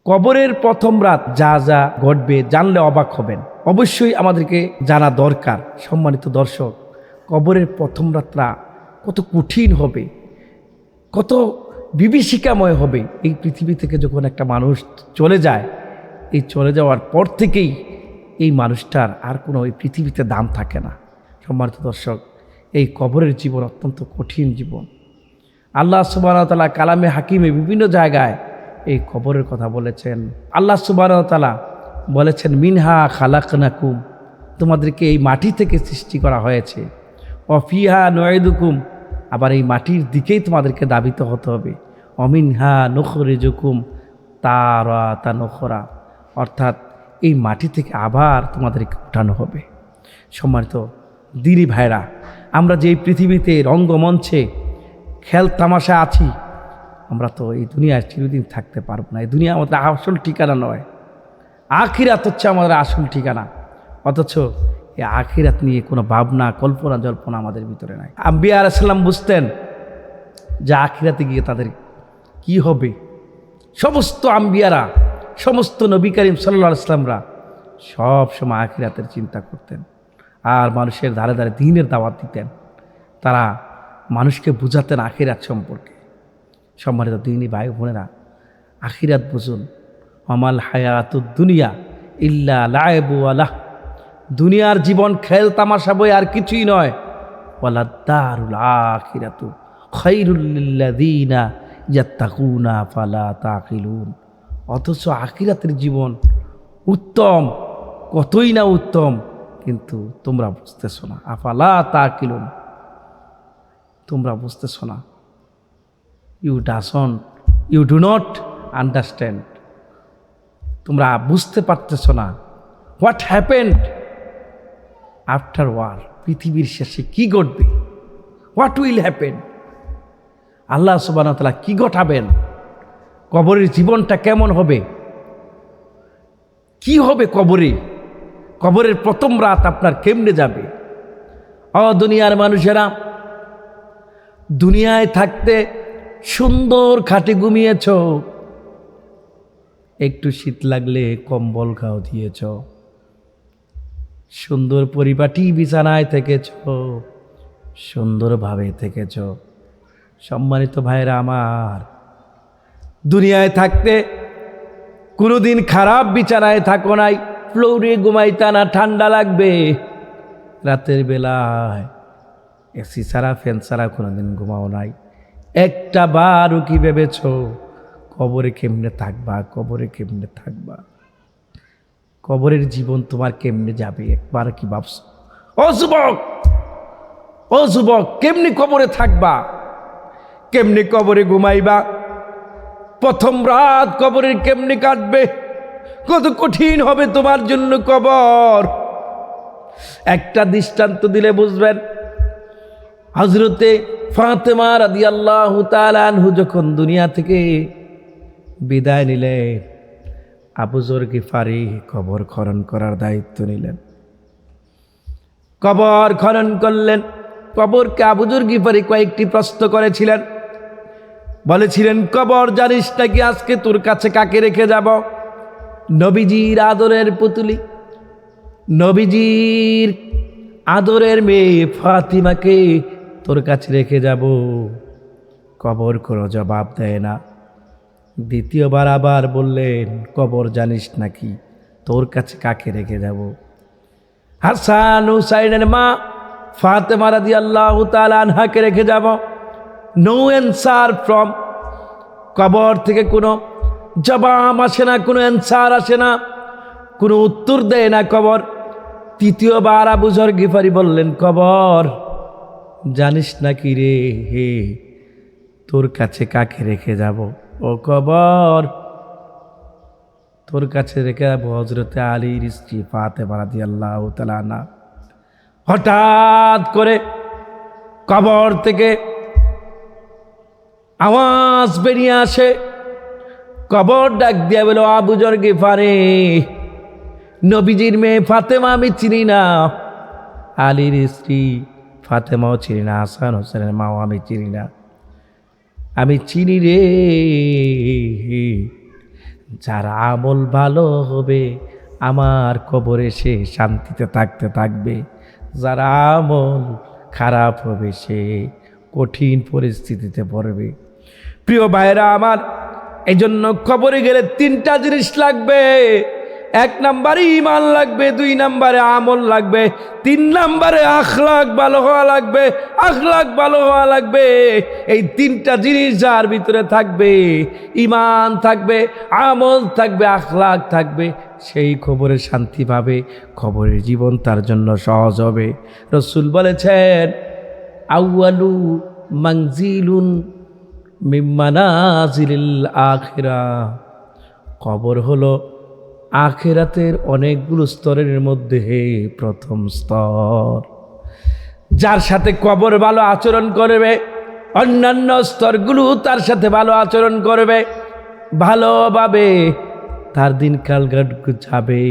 কবরের প্রথম রাত যা যা ঘটবে জানলে অবাক হবেন। অবশ্যই আমাদেরকে জানা দরকার। সম্মানিত দর্শক, কবরের প্রথম রাতটা কত কঠিন হবে, কত বিভীষিকাময় হবে। এই পৃথিবী থেকে যখন একটা মানুষ চলে যায়, এই চলে যাওয়ার পর থেকেই এই মানুষটার আর কোনো এই পৃথিবীতে দাম থাকে না। সম্মানিত দর্শক, এই কবরের জীবন অত্যন্ত কঠিন জীবন। আল্লাহ সুবহানাহু ওয়া তাআলা কালামে হাকিমে বিভিন্ন জায়গায় এই কবরের কথা বলেছেন। আল্লাহ সুবহানাহু ওয়া তাআলা বলেছেন, মিনহা খালাকনাকুম, তোমাদেরকে এই মাটি থেকে সৃষ্টি করা হয়েছে। অফিহা নুঈদুকুম, আবার এই মাটির দিকেই তোমাদেরকে দাবিত হতে হবে। অমিনহা নুখরিজুকুম তারাতান উখরা, অর্থাৎ এই মাটি থেকে আবার তোমাদেরকে উঠানো হবে। সম্মানিত দিনী ভাইরা, আমরা যে পৃথিবীতে রঙ্গমঞ্চে খেল তামাশা আছি, আমরা তো এই দুনিয়ায় চিরদিন থাকতে পারবো না। এই দুনিয়া আমাদের আসল ঠিকানা নয়, আখিরাত হচ্ছে আমাদের আসল ঠিকানা। অথচ এই আখিরাত নিয়ে কোনো ভাবনা, কল্পনা জল্পনা আমাদের ভিতরে নাই। আম্বিয়া আলাইহিস সালাম বুঝতেন যে আখিরাতে গিয়ে তাদের কি হবে। সমস্ত আম্বিয়ারা, সমস্ত নবী করিম সাল্লাল্লাহু আলাইহি ওয়াসাল্লামরা সব সময় আখিরাতের চিন্তা করতেন আর মানুষের ধারে ধারে দ্বীনের দাওয়াত দিতেন। তারা মানুষকে বুঝাতেন আখিরাত সম্পর্কে। সম্মানিত দ্বীনী ভাই বোনেরা, আখিরাত বুঝুন। আমাল হায়াতুদ দুনিয়া ইল্লা লাইবু ওয়া লাহ, দুনিয়ার জীবন খেল তামাশা বই আর কিছুই নয়। ওয়ালাদ দারুল আখিরাতু খায়রুল লিল্লাযিনা ইয়াত্তাকুনা ফালা তাকিলুন, অথচ আখিরাতের জীবন উত্তম, কতই না উত্তম, কিন্তু তোমরা বুঝতেছো না। আফালা তাকিলুন, তোমরা বুঝতেছো না। ইউ ডু নট আন্ডারস্ট্যান্ড, তোমরা বুঝতে পারতেছো না। হোয়াট হ্যাপেন্ড আফটার ওয়ার, পৃথিবীর শেষে কি ঘটবে। হোয়াট উইল হ্যাপেন, আল্লাহ সুবহানাহু ওয়া তাআলা কি ঘটাবেন। কবরের জীবনটা কেমন হবে, কি হবে কবরে, কবরের প্রথম রাত আপনার কেমনে যাবে। দুনিয়ার মানুষেরা, দুনিয়ায় থাকতে সুন্দর খাটে ঘুমিয়েছ, একটু শীত লাগলে কম্বল গাও দিয়েছ, সুন্দর পরিপাটি বিছানায় থেকেছ, সুন্দরভাবে থেকেছ। সম্মানিত ভাইরা আমার, দুনিয়ায় থাকতে কোনোদিন খারাপ বিছানায় থাকো নাই, ফ্লোরে ঘুমাইতা না, ঠান্ডা লাগবে। রাতের বেলায় এসি ছাড়া ফ্যান ছাড়া কোনোদিন ঘুমাও নাই। একটা বারও কি ভেবেছ কবরে কেমনে থাকবা, কবরে কেমনে থাকবা, কবরের জীবন তোমার কেমনে যাবে, একবার কি ভাবছো? ও যুবক, ও যুবক, কেমনে কবরে থাকবা, কেমনে কবরে ঘুমাইবা, প্রথম রাত কবরের কেমনে কাটবে, কত কঠিন হবে তোমার জন্য কবর। একটা দৃষ্টান্ত দিলে বুঝবেন। হযরতে ফাতেমা রাদিয়াল্লাহু তাআলা আনহু যখন দুনিয়া থেকে বিদায় নিলেন, আবু যর গিফারি কবর খনন করার দায়িত্ব নিলেন। কবর খনন করলেন। কবরকে আবু যর গিফারি কয়েকটি প্রশ্ন করেছিলেন। বলেছিলেন, কবর জানিস নাকি আজকে তোর কাছে কাকে রেখে যাব? নবীজির আদরের পুতুলি, নবীজির আদরের মেয়ে ফাতিমাকে তোর কাছে রেখে যাব। কবর কোনো জবাব দেয় না। দ্বিতীয়বার আবার বললেন, কবর জানিস নাকি তোর কাছে কাকে রেখে যাব? হাসান হুসাইনের মা ফাতেমা রাদিয়াল্লাহু তাআলা আনহাকে রেখে যাব। নো অ্যান্সার ফ্রম, কবর থেকে কোনো জবাব আসে না, কোনো অ্যান্সার আসে না, কোনো উত্তর দেয় না কবর। তৃতীয়বার আবু যর গিফারি বললেন, কবর জানিস নাকি রে হে তোর কাছে কাকে রেখে যাব? ও কবর, তোর কাছে রেখে যাবো হযরতে আলীর স্ত্রী ফাতেমা রাদিয়াল্লাহু তাআলা আনহা। হঠাৎ করে কবর থেকে আওয়াজ বেরিয়ে আসে। কবর ডাক দিয়া বলো, আবু যর গিফারি, নবীজির মেয়ে ফাতেমা আমি চিনি না, আলীর স্ত্রী ফাতেমাও চিনি না, হাসান হোসেনের মাও আমি চিনি না। আমি চিনি রে, যার আমল ভালো হবে আমার কবরে সে শান্তিতে থাকতে থাকবে, যার আমল খারাপ হবে সে কঠিন পরিস্থিতিতে পড়বে। প্রিয় ভাইরা আমার, এই জন্য কবরে গেলে তিনটা জিনিস লাগবে। এক নম্বরে ঈমান লাগবে, দুই নম্বরে আমল লাগবে, তিন নম্বরে আখলাক ভালো হওয়া লাগবে। আখলাক ভালো হওয়া লাগবে, এই তিনটা জিনিস যার ভিতরে থাকবে, ঈমান থাকবে, আমল থাকবে, আখলাক থাকবে, সেই কবরে শান্তি পাবে, কবরের জীবন তার জন্য সহজ হবে। রাসূল বলেছেন, আউয়ালু মানজিলুন মিন মানাজিলিল আখিরাহ, কবর হলো আখিরাতের অনেকগুলো স্তরের মধ্যে প্রথম স্তর। যার সাথে কবর ভালো আচরণ করবে, অন্যান্য স্তরগুলো তার সাথে ভালো আচরণ করবে, ভালোভাবে তার দিনকাল যাবে।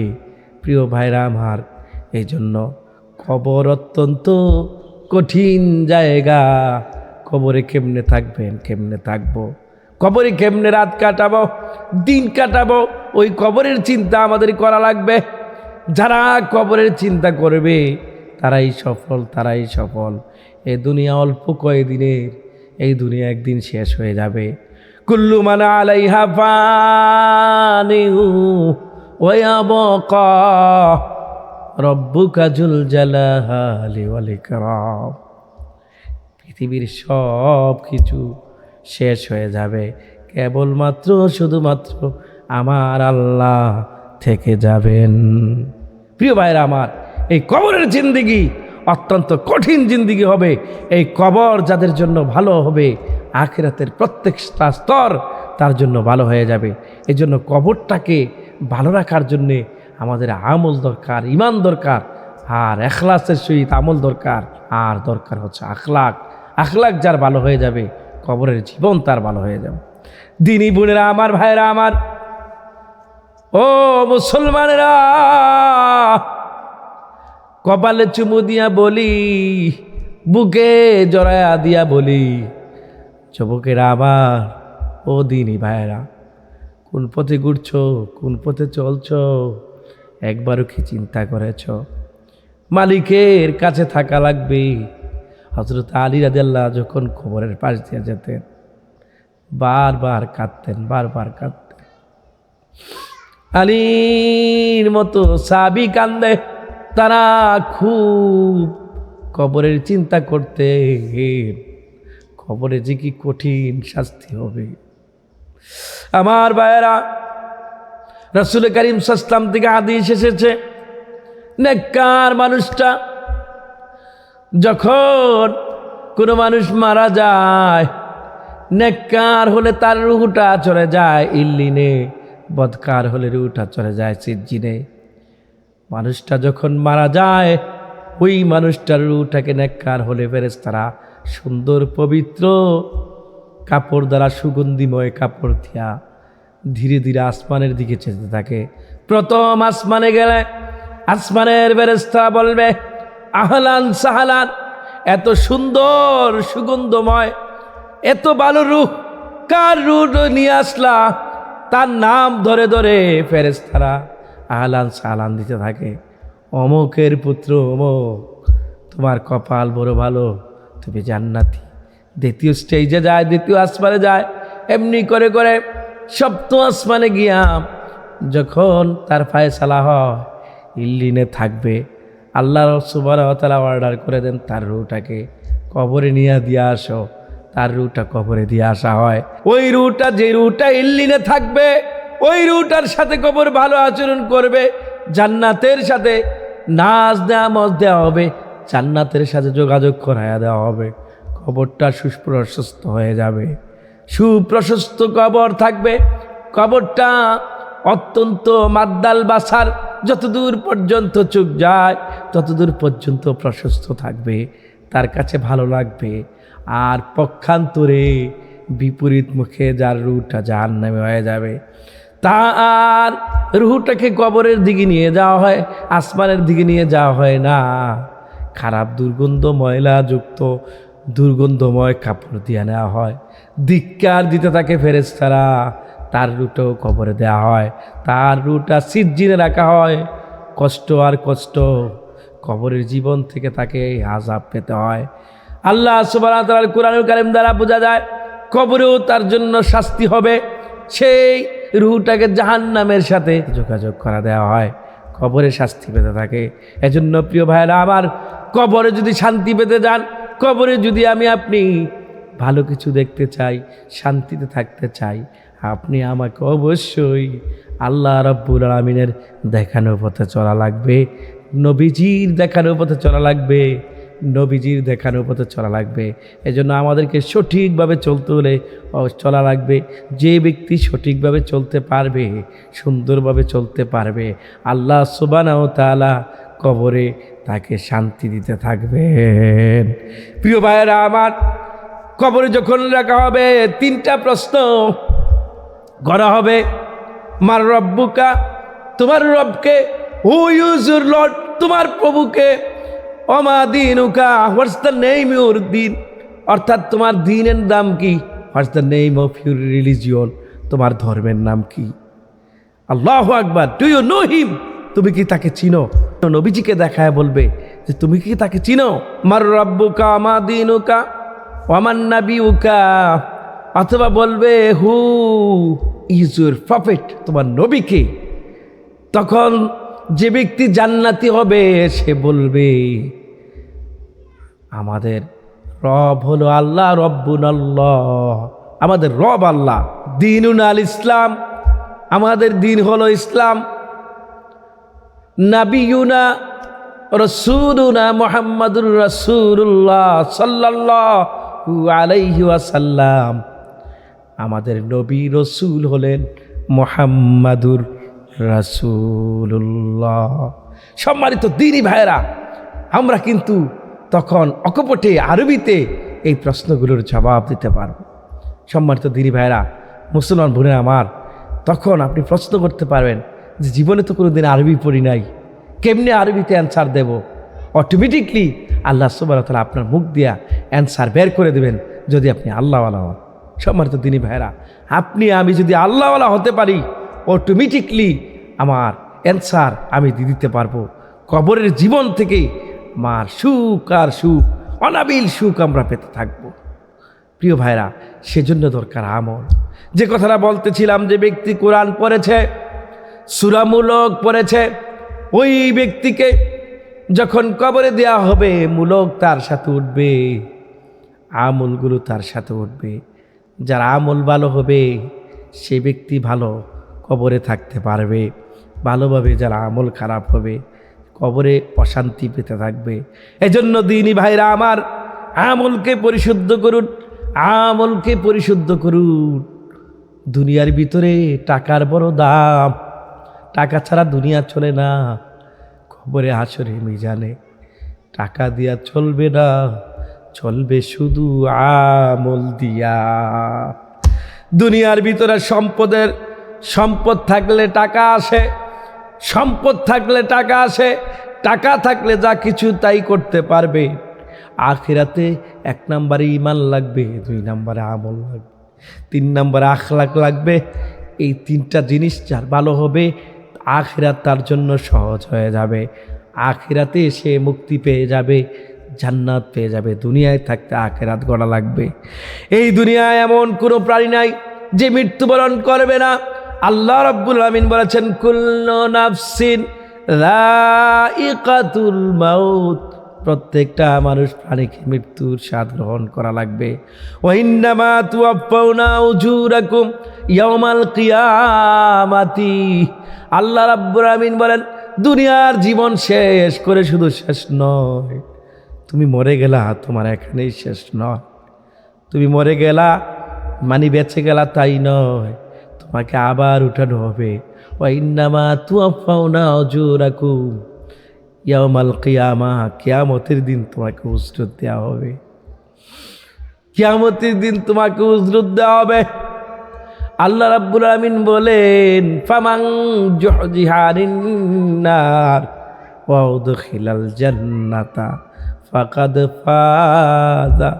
প্রিয় ভাইরা আমার, এই জন্য কবর অত্যন্ত কঠিন জায়গা। কবরে কেমনে থাকবেন, কেমনে থাকবো, কবরে কেমনে রাত কাটাবো, দিন কাটাবো, ওই কবরের চিন্তা আমাদের করা লাগবে। যারা কবরের চিন্তা করবে তারাই সফল, তারাই সফল। এই দুনিয়া অল্প কয়েকদিনের, এই দুনিয়া একদিন শেষ হয়ে যাবে। কুল্লু মান আলাইহা ফানিউ ওয়া ইয়াবকা রব্বুকা যুল জালালি ওয়াল ইকরাম। পৃথিবীর সব কিছু শেষ হয়ে যাবে, কেবলমাত্র শুধুমাত্র আমার আল্লাহ থেকে যাবেন। প্রিয় ভাইরা আমার, এই কবরের জিন্দেগি অত্যন্ত কঠিন জিন্দেগি হবে। এই কবর যাদের জন্য ভালো হবে, আখিরাতের প্রত্যেকটা স্তর তার জন্য ভালো হয়ে যাবে। এই জন্য কবরটাকে ভালো রাখার জন্যে আমাদের আমল দরকার, ঈমান দরকার, আর ইখলাসের সহিত আমল দরকার, আর দরকার হচ্ছে আখলাক। আখলাক যার ভালো হয়ে যাবে, কবরের জীবন তার ভালো হয়ে যাবে। দিনী বোনেরা আমার, ভাইরা আমার, ও মুসলমানেরা, কপালে চুমু দিয়া বলি, বুকে জড়ায়া দিয়া বলি, যুবকেরা আমার, ও দিনী ভাইরা, কোন পথে ঘুরছো, কোন পথে চলছো, একবারও কি চিন্তা করেছ মালিকের কাছে থাকা লাগবে? হযরত আলী রাদিয়াল্লাহু যখন কবরের পাশ দিয়ে যেতেন, বারবার কাঁদতেন, বারবার কাঁদতেন। আলীর মতো সাহাবী কান্দে, তারা খুব কবরের চিন্তা করতে, কবরে যে কি কঠিন শাস্তি হবে। আমার ভাইয়েরা, রাসূল করিম সাল্লাল্লাহু আলাইহি ওয়াসাল্লাম থেকে হাদিস এসেছে, নেককার মানুষটা যখন কোনো মানুষ মারা যায়, নেককার হলে তার রূহটা চলে যায় ইল্লিনে, বদকার হলে রূহটা চলে যায় সিজ্জিনে। মানুষটা যখন মারা যায়, ওই মানুষটার রূহটাকে নেককার হলে ফেরেশতারা সুন্দর পবিত্র কাপড় দ্বারা, সুগন্ধিময় কাপড় দিয়া ধীরে ধীরে আসমানের দিকে যেতে থাকে। প্রথম আসমানে গেলে আসমানের ফেরেশতারা বলবে, আহলান সাহালান, এত সুন্দর সুগন্ধময়, এত ভালো রূহ, কার রূহ নিয়ে আসলা? তার নাম ধরে ধরে ফেরেশতারা আহলান সাহালান দিতে থাকে। অমুকের পুত্র অমুক, তোমার কপাল বড় ভালো, তুমি জান্নাতি। দ্বিতীয় স্টেজে যায়, দ্বিতীয় আসমানে যায়, এমনি করে করে সপ্তম আসমানে গিয়া যখন তার ফায়সালা হয়, ইল্লিনে থাকবে। আল্লাহ সুবহানাহু ওয়া তাআলা অর্ডার করে দেন, তার রূহটাকে কবরে নিয়ে দিয়ে আসো। তার রূহটা কবরে দিয়ে আসা হয়। ওই রূহটা, যে রূহটা ইল্লিনে থাকবে, ওই রূহটার সাথে কবর ভালো আচরণ করবে, জান্নাতের সাথে নাজ নেয়ামত দেওয়া হবে, জান্নাতের সাথে যোগাযোগ করাইয়া দেওয়া হবে। কবরটা সুপ্রশস্ত হয়ে যাবে, সুপ্রশস্ত কবর থাকবে। কবরটা অত্যন্ত মাদ্দাল বাসার, যতদূর পর্যন্ত চোখ যায় ততদূর পর্যন্ত প্রশস্ত থাকবে, তার কাছে ভালো লাগবে। আর পক্ষান্তরে বিপরীত মুখে যার রূহটা জাহান্নামে হয়ে যাবে, তার রূহটাকে কবরের দিকে নিয়ে যাওয়া হয়, আসমানের দিকে নিয়ে যাওয়া হয় না। খারাপ দুর্গন্ধ, ময়লা যুক্ত দুর্গন্ধময় কাপড় দিয়ে নেওয়া হয়। ধিক্কার দিতে থাকে ফেরেশতারা, তার রুটাও কবরে দেওয়া হয়, তার রুটা সিজ্জিনে রাখা হয়। কষ্ট আর কষ্ট, কবরের জীবন থেকে তাকে আযাব পেতে হয়। আল্লাহ সুবহানাহু ওয়া তাআলার কোরআনুল কারীম দ্বারা বোঝা যায় কবরেও তার জন্য শাস্তি হবে। সেই রুহটাকে জাহান্নামের সাথে যোগাযোগ করা দেওয়া হয়, কবরে শাস্তি পেতে থাকে। এজন্য প্রিয় ভাইরা আমার, কবরে যদি শান্তি পেতে যান, কবরে যদি আপনি ভালো কিছু দেখতে চাই, শান্তিতে থাকতে চাই, আপনি আমাকে অবশ্যই আল্লাহ রাব্বুল আলামিনের দেখানো পথে চলা লাগবে, নবীজির দেখানো পথে চলা লাগবে, নবীজির দেখানো পথে চলা লাগবে। এজন্য আমাদেরকে সঠিকভাবে চলতে হলে চলা লাগবে। যে ব্যক্তি সঠিকভাবে চলতে পারবে, সুন্দরভাবে চলতে পারবে, আল্লাহ সুবহানাহু ওয়া তাআলা কবরে তাকে শান্তি দিতে থাকবেন। প্রিয় ভাইয়েরা আমার, কবরে যখন রাখা হবে, তিনটা প্রশ্ন করা হবে। মার রব্বুকা, তোমার রবকে, হু ইজ ইউর লর্ড, তোমার প্রভুকে, ওমা দীনুকা, হোয়াটস দ্য নেম ইউর দিন, অর্থাৎ তোমার দিনের নাম কি, what's the name of your religion, তোমার ধর্মের নাম কি। আল্লাহু আকবার। ডু ইউ নো হিম, তুমি কি তাকে চিনো? নবীজিকে দেখায় বলবে যে তুমি কি তাকে চিনো। মার রব্বুকা মা দীনুকা ওয়ামান নাবিউকা, অথবা বলবে হু ইজ ইউর প্রফেট, তোমার নবীকে। তখন যে ব্যক্তি জান্নাতি হবে সে বলবে আমাদের রব হলো আল্লাহ, রব্বুন আল্লাহ, আমাদের রব আল্লাহ। দীনুন আল ইসলাম, আমাদের দিন হলো ইসলাম। নাবিয়ুনা রাসূলুনা মুহাম্মাদুর রাসূলুল্লাহ সাল্লাল্লাহু আলাইহি ওয়াসাল্লাম, আমাদের নবী রসূল হলেন মুহাম্মাদুর রাসূলুল্লাহ। সম্মানিত দ্বীনি ভাইয়েরা, আমরা কিন্তু তখন অকপটে আরবিতে এই প্রশ্নগুলোর জবাব দিতে পারব। সম্মানিত দ্বীনি ভাইয়েরা, মুসলমান বোনেরা আমার, তখন আপনি প্রশ্ন করতে পারবেন যে জীবনে তো কোনো দিন আরবি পড়ি নাই, কেমনে আরবিতে অ্যান্সার দেব? অটোমেটিকলি আল্লাহ সুবহানাহু ওয়া তাআলা আপনার মুখ দিয়া অ্যান্সার বের করে দেবেন যদি আপনি আল্লাহওয়ালা হন। সম্মানিত দ্বীনি ভাইয়েরা, আপনি আমি যদি আল্লাহওয়ালা হতে পারি, অটোমেটিকলি আমার অ্যান্সার আমি দিয়ে দিতে পারবো। কবরের জীবন থেকে আমার সুখ আর সুখ, অনাবিল সুখ আমরা পেতে থাকব। প্রিয় ভাইরা, সেজন্য দরকার আমল। যে কথাটা বলতেছিলাম, যে ব্যক্তি কোরআন পড়েছে, সূরামূলক পড়েছে, ওই ব্যক্তিকে যখন কবরে দেওয়া হবে, মূলক তার সাথে উঠবে, আমলগুলো তার সাথে উঠবে। যার আমল ভালো হবে সে ব্যক্তি ভালো কবরে থাকতে পারবে ভালোভাবে। যার আমল খারাপ হবে কবরে অশান্তি পেতে থাকবে। এজন্য দ্বীনি ভাইরা আমার, আমলকে পরিশুদ্ধ করুন, আমলকে পরিশুদ্ধ করুন। দুনিয়ার ভিতরে টাকার বড় দাম, টাকা ছাড়া দুনিয়া চলে না। কবরে হাসরে মিজানে টাকা দিয়া চলবে না, চলবে শুধু আমল দিয়া। দুনিয়ার ভিতরে সম্পদ থাকলে টাকা আসে, সম্পদ থাকলে টাকা আসে, টাকা থাকলে যা কিছু তাই করতে পারবে। আখিরাতে 1 নম্বরে ঈমান লাগবে, 2 নম্বরে আমল লাগবে, 3 নম্বরে আখলাক লাগবে। এই 3টা জিনিস যার ভালো হবে, আখিরাত তার জন্য সহজ হয়ে যাবে। আখিরাতে সে মুক্তি পেয়ে যাবে, জান্নাত পেয়ে যাবে। দুনিয়ায় থাকতে আখিরাত গড়া লাগবে। এই দুনিয়ায় এমন কোনো প্রাণী নাই যে মৃত্যুবরণ করবে না। আল্লাহ রাব্বুল আমিন বলেছেন, কুল্লু নাফসিন যায়িকাতুল মাউত, প্রত্যেকটা মানুষ প্রাণীকে মৃত্যুর স্বাদ গ্রহণ করা লাগবে। ওয়া ইন্নামা তুওয়াফাউনা উজুরাকুম ইয়াউমাল কিয়ামাতি, আল্লাহ রাব্বুল আমিন বলেন, দুনিয়ার জীবন শেষ করে শুধু শেষ নয়, তুমি মরে গেলা তোমার এখানেই শেষ নয়। তুমি মরে গেলা মানে বেঁচে গেলা তাই নয়, তোমাকে আবার উঠানো হবে। ওয়া ইন্নামা তুওয়াফাউনা উজুরাকুম ইয়াউমাল কিয়ামা, কিয়ামতের দিন তোমাকে উজরত দেওয়া হবে। কিয়ামতের দিন তোমাকে উজরত দেওয়া হবে। আল্লাহ রাব্বুল আমিন বলেন, ফামান জুহজিহা আনিন নার ওয়া উদখিলাল জান্নাতা ফাকাদ ফাজা।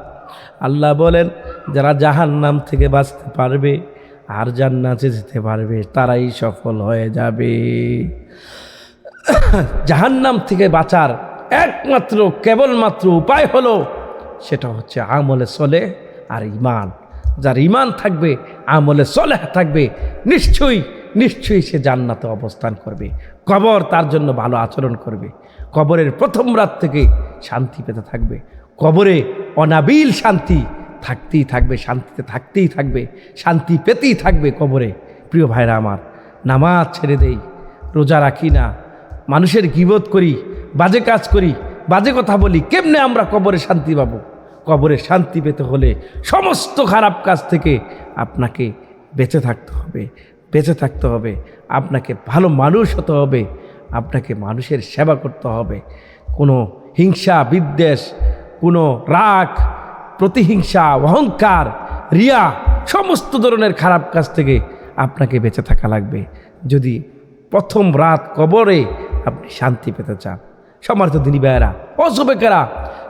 আল্লাহ বলেন, যারা জাহান্নাম থেকে বাঁচতে পারবে আর জান্নাতে যেতে পারবে তারাই সফল হয়ে যাবে। জাহান্নাম থেকে বাঁচার একমাত্র কেবলমাত্র উপায় হলো সেটা হচ্ছে আমলে সলেহ আর ঈমান। যার ঈমান থাকবে, আমলে সলেহ থাকবে, নিশ্চয়ই নিশ্চয়ই সে জান্নাতে অবস্থান করবে। কবর তার জন্য ভালো আচরণ করবে। কবরের প্রথম রাত থেকে শান্তি পেতে থাকবে। কবরে অনাবিল শান্তি থাকতেই থাকবে, শান্তিতে থাকতেই থাকবে, শান্তি পেতেই থাকবে কবরে। প্রিয় ভাইরা আমার, নামাজ ছেড়ে দেই, রোজা রাখি না, মানুষের গীবত করি, বাজে কাজ করি, বাজে কথা বলি, কেমনে আমরা কবরে শান্তি পাবো? কবরে শান্তি পেতে হলে সমস্ত খারাপ কাজ থেকে আপনাকে বেঁচে থাকতে হবে, বেঁচে থাকতে হবে। আপনাকে ভালো মানুষ হতে হবে, আপনাকে মানুষের সেবা করতে হবে। কোনো হিংসা বিদ্বেষ, কোনো রাগ, প্রতিহিংসা, অহংকার, রিয়া, সমস্ত ধরনের খারাপ কাজ থেকে আপনাকে বেঁচে থাকা লাগবে যদি প্রথম রাত কবরে আপনি শান্তি পেতে চান। সম্মানিত দিনী ভাইয়েরা, অসুবেকেরা,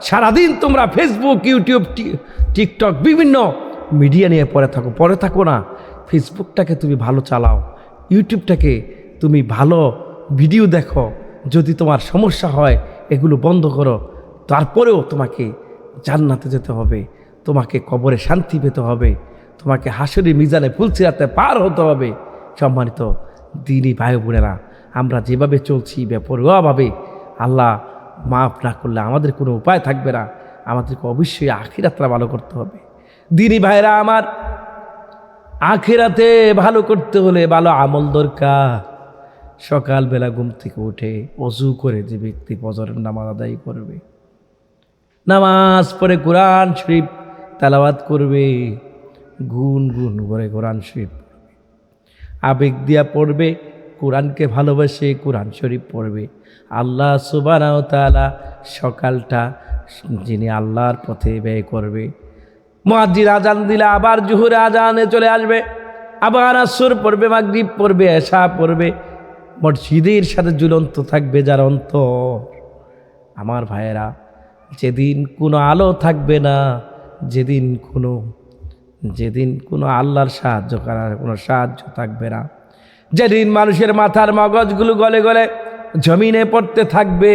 সারাদিন তোমরা ফেসবুক, ইউটিউব, টিকটক, বিভিন্ন মিডিয়া নিয়ে পড়ে থাকো না। ফেসবুকটাকে তুমি ভালো চালাও, ইউটিউবটাকে তুমি ভালো ভিডিও দেখো। যদি তোমার সমস্যা হয় এগুলো বন্ধ করো। তারপরেও তোমাকে জান্নাতে যেতে হবে, তোমাকে কবরে শান্তি পেতে হবে, তোমাকে হাসুরি মিজানে ফুলসিরাতে পার হতে হবে। সম্মানিত দিনী ভাই বোনেরা, আমরা যেভাবে চলছি বেপরোয়াভাবে, আল্লাহ মাফ না করলে আমাদের কোনো উপায় থাকবে না। আমাদেরকে অবশ্যই আখিরাতটা ভালো করতে হবে। দিনী ভাইরা আমার, আখিরাতে ভালো করতে হলে ভালো আমল দরকার। সকালবেলা ঘুম থেকে উঠে ওযু করে যে ব্যক্তি ফজরের নামাজ আদায় করবে, নামাজ পড়ে কোরআন শরীফ তেলাওয়াত করবে, গুন গুন করে কোরআন শরীফ পড়বে, আবেগ দিয়া পড়বে, কোরআনকে ভালোবাসে কোরআন শরীফ পড়বে। আল্লাহ সুবহানাহু ওয়া তাআলা সকালটা যিনি আল্লাহর পথে ব্যয় করবে, মুয়াজ্জিন আজান দিলে আবার জোহর আজানে চলে আসবে, আবার আসর পড়বে, মাগরিব পড়বে, এশা পড়বে, মসজিদের সাথে ঝুলন্ত থাকবে যার অন্তর। আমার ভাইয়েরা, যেদিন কোনো আলো থাকবে না, যেদিন কোনো আল্লাহর সাহায্য করার কোনো সাহায্য থাকবে না, যেদিন মানুষের মাথার মগজগুলো গলে গলে জমিনে পড়তে থাকবে,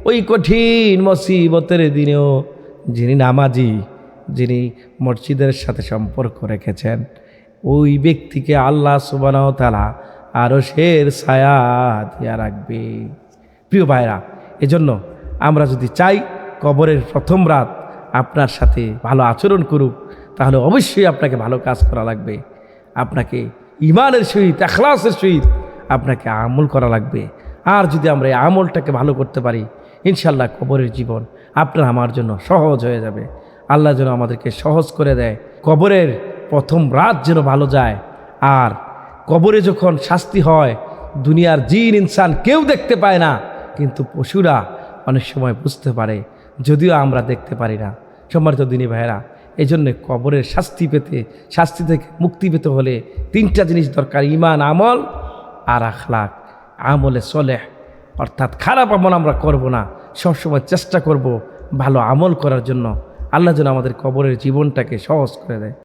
ওই কঠিন মুসিবতের দিনেও যিনি নামাজি, যিনি মসজিদের সাথে সম্পর্ক রেখেছেন, ওই ব্যক্তিকে আল্লাহ সুবহানাহু ওয়া তাআলা আরশের ছায়া দিয়া রাখবে। প্রিয় ভাইরা, এজন্য আমরা যদি চাই কবরের প্রথম রাত আপনার সাথে ভালো আচরণ করুক, তাহলে অবশ্যই আপনাকে ভালো কাজ করা লাগবে। আপনাকে ঈমানের সহিত, ইখলাসের সহিত আপনাকে আমল করা লাগবে। আর যদি আমরা এই আমলটাকে ভালো করতে পারি, ইনশাল্লাহ কবরের জীবন আপনার আমার জন্য সহজ হয়ে যাবে। আল্লাহ যেন আমাদেরকে সহজ করে দেয়, কবরের প্রথম রাত যেন ভালো যায়। আর কবরে যখন শাস্তি হয়, দুনিয়ার জিন ইনসান কেউ দেখতে পায় না, কিন্তু পশুরা অনেক সময় বুঝতে পারে, যদিও আমরা দেখতে পারি না। সম্মানিত দিনী ভাইয়েরা, এই জন্যে কবরের শাস্তি থেকে মুক্তি পেতে হলে তিনটা জিনিস দরকার: ঈমান, আমল আর আখলাক। আমলে সলেহ, অর্থাৎ খারাপ আমল আমরা করব না, সবসময় চেষ্টা করব ভালো আমল করার জন্য। আল্লাহ যেন আমাদের কবরের জীবনটাকে সহজ করে দেয়।